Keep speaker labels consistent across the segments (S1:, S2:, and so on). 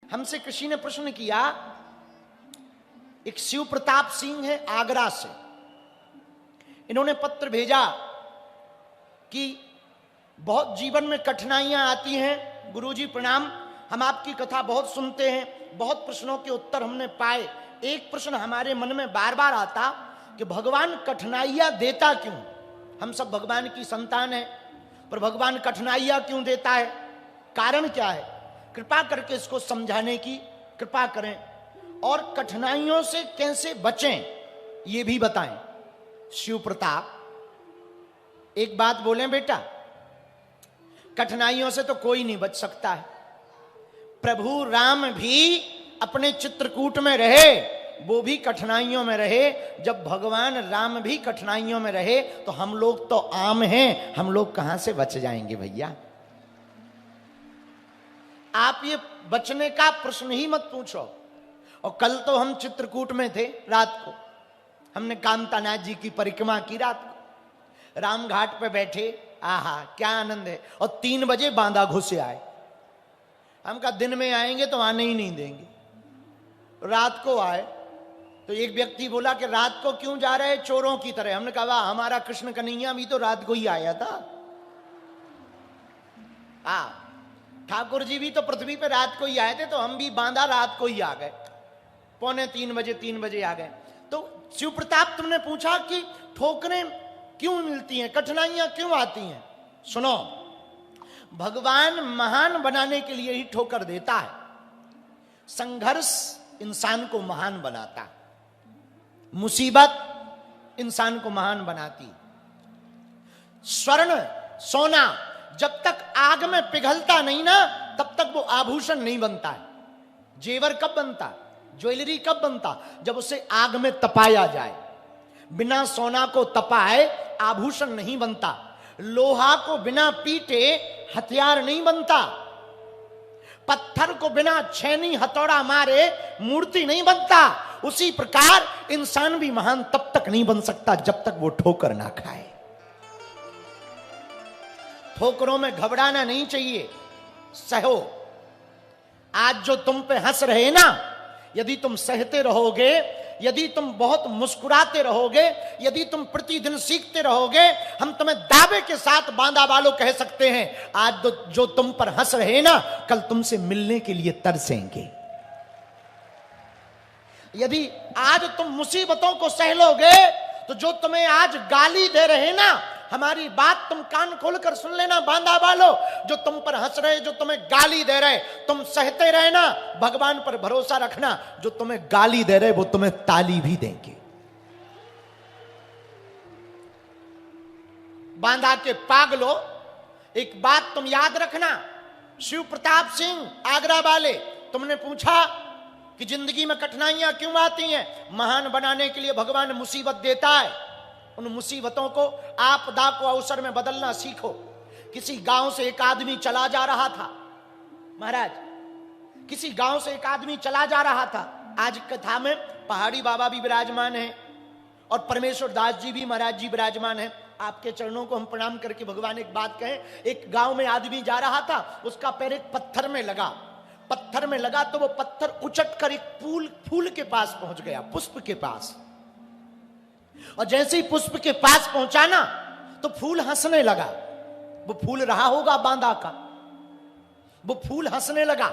S1: हमसे किसी ने प्रश्न किया, एक शिव प्रताप सिंह है आगरा से, इन्होंने पत्र भेजा कि बहुत जीवन में कठिनाइयां आती हैं, गुरुजी प्रणाम, हम आपकी कथा बहुत सुनते हैं, बहुत प्रश्नों के उत्तर हमने पाए। एक प्रश्न हमारे मन में बार बार आता कि भगवान कठिनाइयां देता क्यों? हम सब भगवान की संतान है, पर भगवान कठिनाइयां क्यों देता है? कारण क्या है? कृपा करके इसको समझाने की कृपा करें और कठिनाइयों से कैसे बचें ये भी बताएं। शिव प्रताप, एक बात बोलें बेटा, कठिनाइयों से तो कोई नहीं बच सकता है। प्रभु राम भी अपने चित्रकूट में रहे, वो भी कठिनाइयों में रहे। जब भगवान राम भी कठिनाइयों में रहे तो हम लोग तो आम हैं, हम लोग कहां से बच जाएंगे भैया? आप ये बचने का प्रश्न ही मत पूछो। और कल तो हम चित्रकूट में थे, रात को हमने कांतानाथ जी की परिक्रमा की, रात को राम घाट पे बैठे, आहा क्या आनंद है। और 3 बजे बांदा घुसे आए। हम कहा दिन में आएंगे तो आने ही नहीं देंगे, रात को आए। तो एक व्यक्ति बोला कि रात को क्यों जा रहे चोरों की तरह? हमने कहा वाह, हमारा कृष्ण कन्हैया भी तो रात को ही आया था। ठाकुर जी भी तो पृथ्वी पे रात को ही आए थे, तो हम भी बांदा रात को ही आ गए, 3 बजे आ गए। तो शिव प्रताप, तुमने पूछा कि ठोकरें क्यों मिलती हैं, कठिनाइयां क्यों आती हैं? सुनो, भगवान महान बनाने के लिए ही ठोकर देता है। संघर्ष इंसान को महान बनाता, मुसीबत इंसान को महान बनाती। स्वर्ण सोना जब तक आग में पिघलता नहीं ना, तब तक वो आभूषण नहीं बनता है। जेवर कब बनता, ज्वेलरी कब बनता? जब उसे आग में तपाया जाए। बिना सोना को तपाए आभूषण नहीं बनता। लोहा को बिना पीटे हथियार नहीं बनता। पत्थर को बिना छेनी हथौड़ा मारे मूर्ति नहीं बनता। उसी प्रकार इंसान भी महान तब तक नहीं बन सकता जब तक वो ठोकर ना खाए। ठोकरों में घबराना नहीं चाहिए, सहो। आज जो तुम पे हंस रहे ना, यदि तुम सहते रहोगे, यदि तुम बहुत मुस्कुराते रहोगे, यदि तुम प्रतिदिन सीखते रहोगे, हम तुम्हें दावे के साथ बांदा वालों कह सकते हैं, आज जो तुम पर हंस रहे ना, कल तुमसे मिलने के लिए तरसेंगे। यदि आज तुम मुसीबतों को सह लोगे, तो जो तुम्हें आज गाली दे रहे ना, हमारी बात तुम कान खोलकर सुन लेना बांदा वालों, जो तुम पर हंस रहे, जो तुम्हें गाली दे रहे, तुम सहते रहना, भगवान पर भरोसा रखना। जो तुम्हें गाली दे रहे वो तुम्हें ताली भी देंगे। बांदा के पागलों, एक बात तुम याद रखना, शिव प्रताप सिंह आगरा वाले, तुमने पूछा कि जिंदगी में कठिनाइयां क्यों आती हैं? महान बनाने के लिए भगवान मुसीबत देता है। उन मुसीबतों को, आपदा को अवसर में बदलना सीखो। किसी गांव से एक आदमी चला जा रहा था, महाराज, किसी गांव से एक आदमी चला जा रहा था। आज कथा में पहाड़ी बाबा भी विराजमान है और परमेश्वर दास जी भी महाराज जी विराजमान है। आपके चरणों को हम प्रणाम करके भगवान एक बात कहें। एक गांव में आदमी जा रहा था, उसका पैर एक पत्थर में लगा। पत्थर में लगा तो वो पत्थर उचट कर एक फूल के पास पहुंच गया, पुष्प के पास। और जैसे ही पुष्प के पास पहुंचा ना, तो फूल हंसने लगा। वो फूल रहा होगा बांदा का, वो फूल हंसने लगा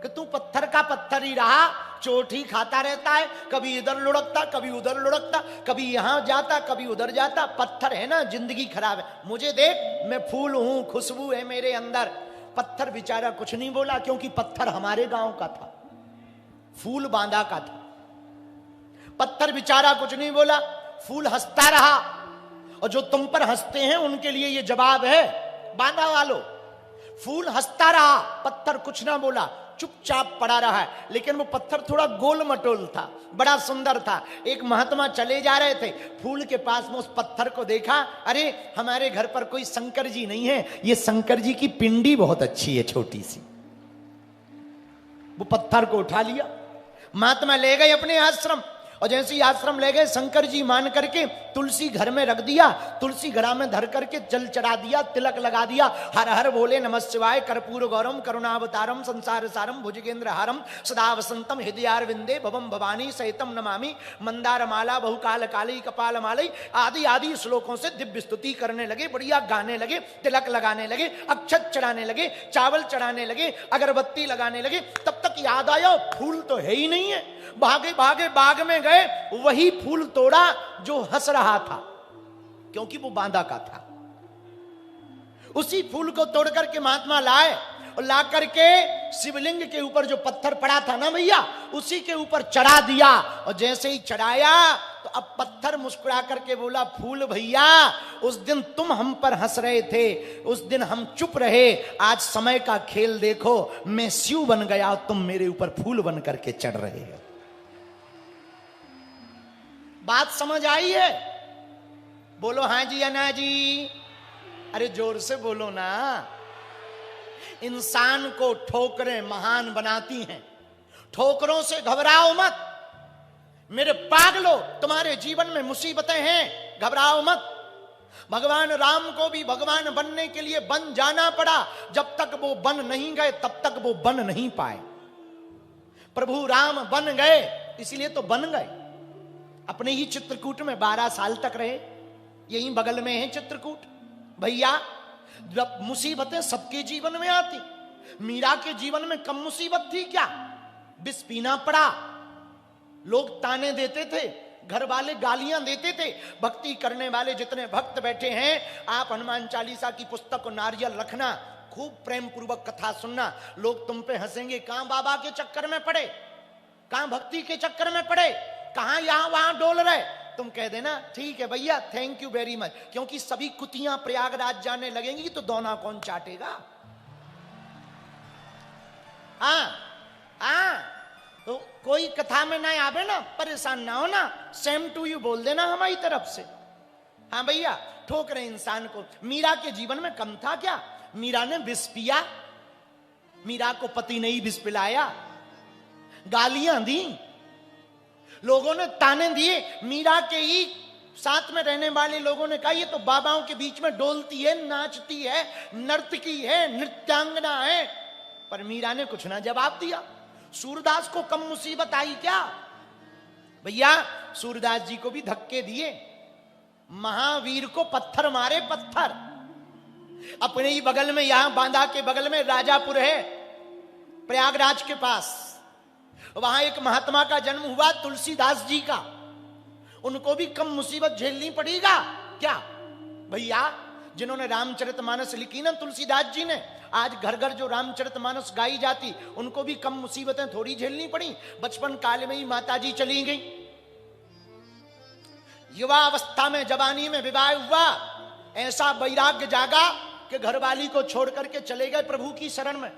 S1: कि तू पत्थर का पत्थर ही रहा, चोट ही खाता रहता है, कभी इधर लुढ़कता, कभी उधर लुढ़कता, कभी यहां जाता, कभी उधर जाता। पत्थर है ना, जिंदगी खराब है। मुझे देख, मैं फूल हूं, खुशबू है मेरे अंदर। पत्थर बेचारा कुछ नहीं बोला, क्योंकि पत्थर हमारे गांव का था, फूल बांदा का था। पत्थर बेचारा कुछ नहीं बोला, फूल हंसता रहा। और जो तुम पर हंसते हैं उनके लिए ये जवाब है, बांदा वालों, फूल हंसता रहा, पत्थर कुछ ना बोला, चुपचाप पड़ा रहा है। लेकिन वो पत्थर थोड़ा गोल मटोल था, बड़ा सुंदर था। एक महात्मा चले जा रहे थे, फूल के पास में उस पत्थर को देखा, अरे हमारे घर पर कोई शंकर जी नहीं है, ये शंकर जी की पिंडी बहुत अच्छी है, छोटी सी। वो पत्थर को उठा लिया, महात्मा ले गए अपने आश्रम। और जैसे ही आश्रम ले गए, शंकर जी मान करके तुलसी घर में रख दिया, तुलसी घड़ा में धर करके जल चढ़ा दिया, तिलक लगा दिया, हर हर बोले नमः शिवाय, कर्पूर गौरम करुणावतारम संसार सारम भुजगेंद्र हारम सदा वसंतम हृदयारविंदे भवम भवानी सहितम नमामि मंदार माला बहुकाल काली कपाल मालई आदि आदि श्लोकों से दिव्य स्तुति करने लगे, बढ़िया गाने लगे, तिलक लगाने लगे, अक्षत चढ़ाने लगे, चावल चढ़ाने लगे, अगरबत्ती लगाने लगे। तब तक याद आया फूल तो है ही नहीं है। भागे भागे बाग में गए, वही फूल तोड़ा जो हंस रहा था, क्योंकि वो बांधा का था। उसी फूल को तोड़ करके महात्मा लाए और ला करके शिवलिंग के ऊपर जो पत्थर पड़ा था ना भैया, उसी के ऊपर चढ़ा दिया। और जैसे ही चढ़ाया तो अब पत्थर मुस्कुरा करके बोला, फूल भैया उस दिन तुम हम पर हंस रहे थे, उस दिन हम चुप रहे, आज समय का खेल देखो, मैं शिव बन गया, तुम मेरे ऊपर फूल बन करके चढ़ रहे हो। बात समझ आई है? बोलो हाँ जी या ना जी? अरे जोर से बोलो ना। इंसान को ठोकरें महान बनाती हैं, ठोकरों से घबराओ मत। मेरे पागलो, तुम्हारे जीवन में मुसीबतें हैं, घबराओ मत। भगवान राम को भी भगवान बनने के लिए बन जाना पड़ा, जब तक वो बन नहीं गए तब तक वो बन नहीं पाए। प्रभु राम बन गए, इसलिए तो बन गए। अपने ही चित्रकूट में 12 साल तक रहे, यही बगल में है चित्रकूट। भैया जब मुसीबतें सबके जीवन में आती, मीरा के जीवन में कम मुसीबत थी क्या? विष पीना पड़ा, लोग ताने देते थे, घर वाले गालियां देते थे। भक्ति करने वाले जितने भक्त बैठे हैं, आप हनुमान चालीसा की पुस्तक को नारियल रखना, खूब प्रेम पूर्वक कथा सुनना, लोग तुम पे हंसेंगे। कहां बाबा के चक्कर में पड़े, कहां भक्ति के चक्कर में पड़े, कहां यहां वहां डोल रहे। तुम कह देना ठीक है भैया, थैंक यू वेरी मच, क्योंकि सभी कुतियां प्रयागराज जाने लगेंगी तो दोना कौन चाटेगा? हाँ, तो कोई कथा में ना आवे ना, परेशान ना हो ना, सेम टू यू बोल देना हमारी तरफ से। हाँ भैया, ठोक रहे इंसान को। मीरा के जीवन में कम था क्या? मीरा ने विष पिया, मीरा को पति ने ही विष पिलाया, गालियां दी, लोगों ने ताने दिए। मीरा के ही साथ में रहने वाले लोगों ने कहा ये तो बाबाओं के बीच में डोलती है, नाचती है, नर्तकी है, नृत्यांगना है। पर मीरा ने कुछ ना जवाब दिया। सूरदास को कम मुसीबत आई क्या? भैया सूरदास जी को भी धक्के दिए, महावीर को पत्थर मारे, पत्थर। अपने ही बगल में, यहां बांदा के बगल में राजापुर है, प्रयागराज के पास, वहां एक महात्मा का जन्म हुआ, तुलसीदास जी का। उनको भी कम मुसीबत झेलनी पड़ेगा क्या? भैया जिन्होंने रामचरितमानस लिखी ना तुलसीदास जी ने, आज घर घर जो रामचरितमानस गाई जाती, उनको भी कम मुसीबतें थोड़ी झेलनी पड़ी। बचपन काल में ही माताजी चली गई, युवा अवस्था में, जवानी में विवाह हुआ, ऐसा वैराग्य जागा कि घरवाली को छोड़ करके चले गए प्रभु की शरण में।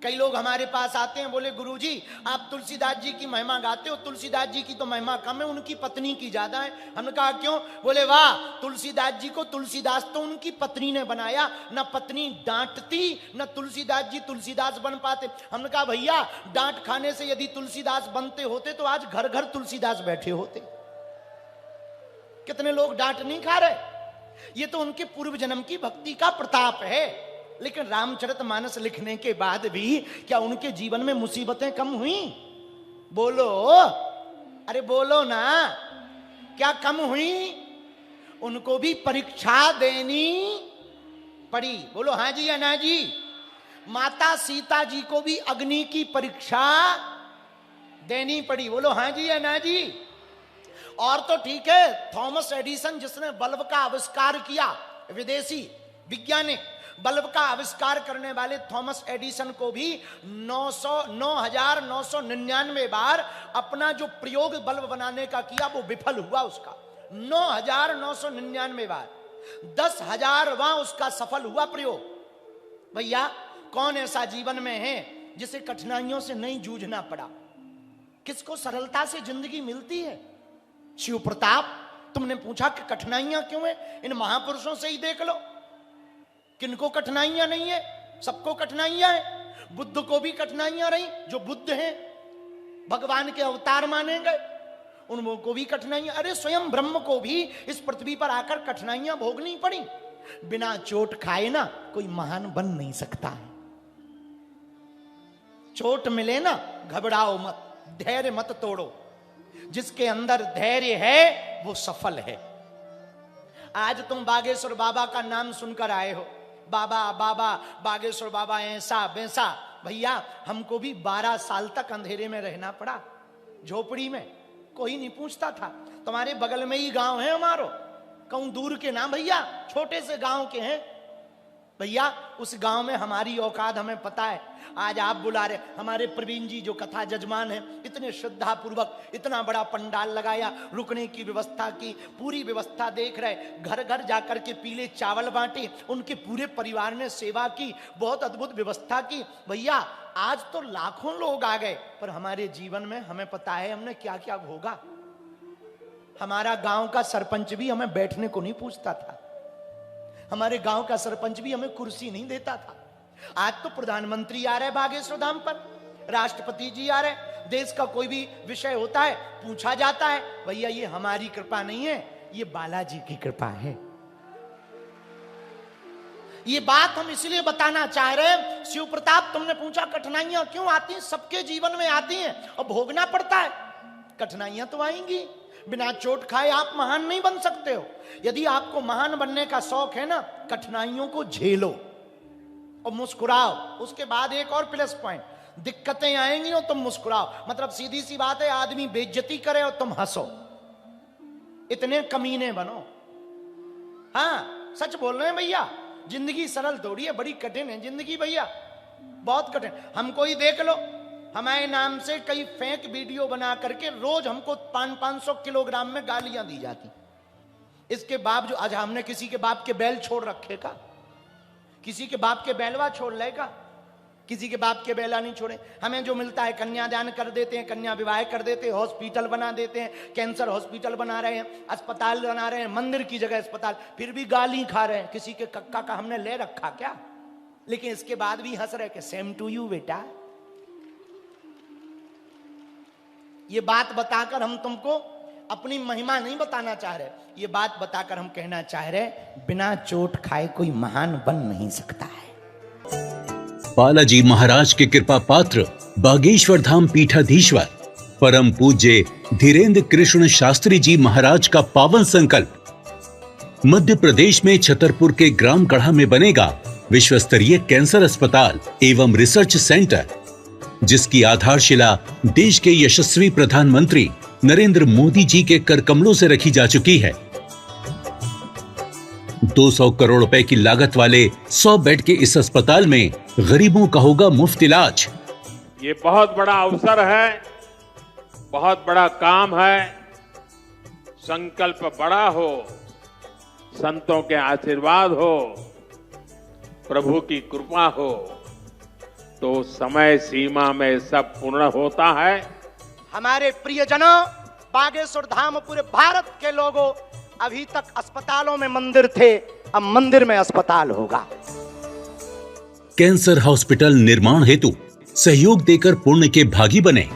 S1: कई लोग हमारे पास आते हैं, बोले गुरुजी आप तुलसीदास जी की महिमा गाते हो, तुलसीदास जी की तो महिमा कम है, उनकी पत्नी की ज्यादा है। हमने कहा क्यों? बोले वाह, तुलसीदास जी को तुलसीदास तो उनकी पत्नी ने बनाया, न पत्नी डांटती न तुलसीदास जी तुलसीदास बन पाते। हमने कहा भैया डांट खाने से यदि तुलसीदास बनते होते तो आज घर घर तुलसीदास बैठे होते। कितने लोग डांट नहीं खा रहे, ये तो उनके पूर्व जन्म की भक्ति का प्रताप है। लेकिन रामचरितमानस लिखने के बाद भी क्या उनके जीवन में मुसीबतें कम हुई? बोलो, अरे बोलो ना, क्या कम हुई? उनको भी परीक्षा देनी पड़ी। बोलो हाँ जी या ना जी? माता सीता जी को भी अग्नि की परीक्षा देनी पड़ी। बोलो हाँ जी या ना जी? और तो ठीक है, थॉमस एडिसन जिसने बल्ब का आविष्कार किया, विदेशी वैज्ञानिक, बल्ब का आविष्कार करने वाले थॉमस एडिसन को भी 9,999 बार अपना जो प्रयोग बल्ब बनाने का किया वो विफल हुआ उसका। 9,999 बार, 10,000वां उसका सफल हुआ प्रयोग। भैया कौन ऐसा जीवन में है जिसे कठिनाइयों से नहीं जूझना पड़ा? किसको सरलता से जिंदगी मिलती है? शिव प्रताप, तुमने पूछा कि कठिनाइयां क्यों है? इन महापुरुषों से ही देख लो, किनको कठिनाइयां नहीं है? सबको कठिनाइयां हैं। बुद्ध को भी कठिनाइयां रही, जो बुद्ध हैं, भगवान के अवतार माने गए, उनको को भी कठिनाइयां, अरे स्वयं ब्रह्म को भी इस पृथ्वी पर आकर कठिनाइयां भोगनी पड़ी। बिना चोट खाए ना कोई महान बन नहीं सकता है। चोट मिले ना घबराओ मत, धैर्य मत तोड़ो। जिसके अंदर धैर्य है वो सफल है। आज तुम बागेश्वर बाबा का नाम सुनकर आए हो, बाबा बाबा बागेश्वर बाबा ऐसा वैसा। भैया हमको भी 12 साल तक अंधेरे में रहना पड़ा, झोपड़ी में, कोई नहीं पूछता था। तुम्हारे बगल में ही गांव है हमारो, कहूं दूर के ना भैया, छोटे से गांव के हैं भैया। उस गांव में हमारी औकात हमें पता है। आज आप बुला रहे, हमारे प्रवीण जी जो कथा जजमान है, इतने श्रद्धा पूर्वक इतना बड़ा पंडाल लगाया, रुकने की व्यवस्था की, पूरी व्यवस्था देख रहे, घर घर जाकर के पीले चावल बांटे, उनके पूरे परिवार ने सेवा की, बहुत अद्भुत व्यवस्था की। भैया आज तो लाखों लोग आ गए, पर हमारे जीवन में हमें पता है हमने क्या क्या भोगा। हमारा गांव का सरपंच भी हमें बैठने को नहीं पूछता था, हमारे गांव का सरपंच भी हमें कुर्सी नहीं देता था। आज तो प्रधानमंत्री आ रहे बागेश्वर धाम पर, राष्ट्रपति जी आ रहे, देश का कोई भी विषय होता है पूछा जाता है। भैया ये हमारी कृपा नहीं है, ये बालाजी की कृपा है। ये बात हम इसलिए बताना चाह रहे हैं। शिव प्रताप, तुमने पूछा कठिनाइयां क्यों आती हैं? सबके जीवन में आती हैं और भोगना पड़ता है। कठिनाइयां तो आएंगी, बिना चोट खाए आप महान नहीं बन सकते हो। यदि आपको महान बनने का शौक है ना, कठिनाइयों को झेलो और मुस्कुराओ। उसके बाद एक और प्लस पॉइंट, दिक्कतें आएंगी और तुम मुस्कुराओ। मतलब सीधी सी बात है, आदमी बेइज्जती करे और तुम हंसो, इतने कमीने बनो। हाँ सच बोल रहे हैं भैया, जिंदगी सरल थोड़ी है, बड़ी कठिन है जिंदगी भैया, बहुत कठिन। हमको ही देख लो, हमारे नाम से कई फेक वीडियो बना करके रोज हमको 500 किलोग्राम में गालियां दी जाती। इसके बावजूद आज हमने किसी के बाप के बैल छोड़ रखे का? किसी के बाप के बैलवा छोड़ लेगा? किसी के बाप के बैला नहीं छोड़े। हमें जो मिलता है कन्यादान कर देते हैं, कन्या विवाह कर देते हैं, हॉस्पिटल बना देते हैं, कैंसर हॉस्पिटल बना रहे हैं, अस्पताल बना रहे हैं, मंदिर की जगह अस्पताल, फिर भी गाली खा रहे हैं। किसी के कक्का का हमने ले रखा क्या? लेकिन इसके बाद भी हंस रहे कि सेम टू यू बेटा। ये बात बताकर हम तुमको अपनी महिमा नहीं बताना चाह रहे, ये बात बताकर हम कहना चाह रहे, बिना चोट खाए कोई महान बन नहीं सकता है।
S2: बालाजी महाराज के कृपा पात्र बागेश्वर धाम पीठाधीश्वर परम पूज्य धीरेन्द्र कृष्ण शास्त्री जी महाराज का पावन संकल्प। मध्य प्रदेश में छतरपुर के ग्राम गढ़ा में बनेगा विश्व स्तरीय कैंसर अस्पताल एवं रिसर्च सेंटर, जिसकी आधारशिला देश के यशस्वी प्रधानमंत्री नरेंद्र मोदी जी के कर कमलों से रखी जा चुकी है। 200 करोड़ रुपए की लागत वाले 100 बेड के इस अस्पताल में गरीबों का होगा मुफ्त इलाज।
S3: ये बहुत बड़ा अवसर है, बहुत बड़ा काम है। संकल्प बड़ा हो, संतों के आशीर्वाद हो, प्रभु की कृपा हो, तो समय सीमा में सब पूर्ण होता है।
S1: हमारे प्रियजनों, बागेश्वर धाम पूरे भारत के लोगों, अभी तक अस्पतालों में मंदिर थे, अब मंदिर में अस्पताल होगा।
S2: कैंसर हॉस्पिटल निर्माण हेतु सहयोग देकर पुण्य के भागी बने।